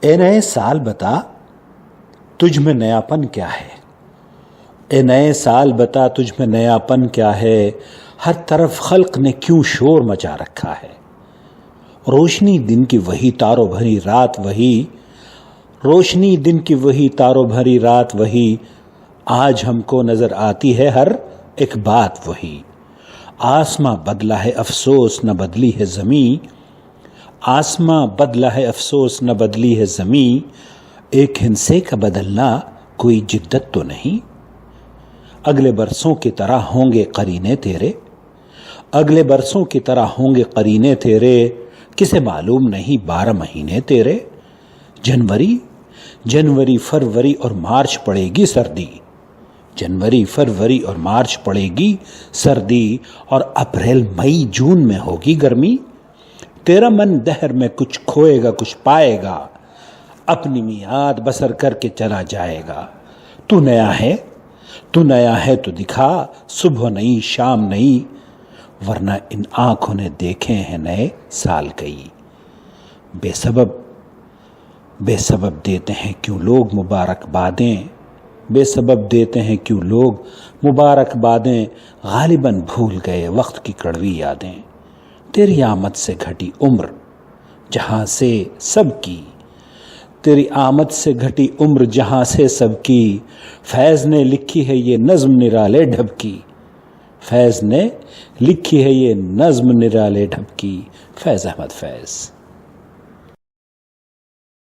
اے نئے سال بتا تجھ میں نیاپن کیا ہے، اے نئے سال بتا تجھ میں نیاپن کیا ہے، ہر طرف خلق نے کیوں شور مچا رکھا ہے۔ روشنی دن کی وہی تاروں بھری رات وہی، روشنی دن کی وہی تاروں بھری رات وہی، آج ہم کو نظر آتی ہے ہر ایک بات وہی۔ آسماں بدلا ہے افسوس نہ بدلی ہے زمین، آسماں بدلا ہے افسوس نہ بدلی ہے زمین، ایک ہندسے کا بدلنا کوئی جدت تو نہیں۔ اگلے برسوں کی طرح ہوں گے قرینے تیرے، اگلے برسوں کی طرح ہوں گے قرینے تیرے، کسے معلوم نہیں 12 مہینے تیرے۔ جنوری فروری اور مارچ پڑے گی سردی، جنوری فروری اور مارچ پڑے گی سردی، اور اپریل مئی جون میں ہوگی گرمی۔ تیرا من دہر میں کچھ کھوئے گا کچھ پائے گا، اپنی میعاد بسر کر کے چلا جائے گا۔ تو نیا ہے تو دکھا، صبح نہیں شام نہیں، ورنہ ان آنکھوں نے دیکھے ہیں نئے سال کئی۔ بے سبب دیتے ہیں کیوں لوگ مبارکبادیں، بے سبب دیتے ہیں کیوں لوگ مبارکبادیں، غالباً بھول گئے وقت کی کڑوی یادیں۔ تیری آمد سے گھٹی عمر جہاں سے سب کی، تیری آمد سے گھٹی عمر جہاں سے سب کی، فیض نے لکھی ہے یہ نظم نرالے ڈھب کی، فیض نے لکھی ہے یہ نظم نرالے ڈھب کی۔ فیض احمد فیض۔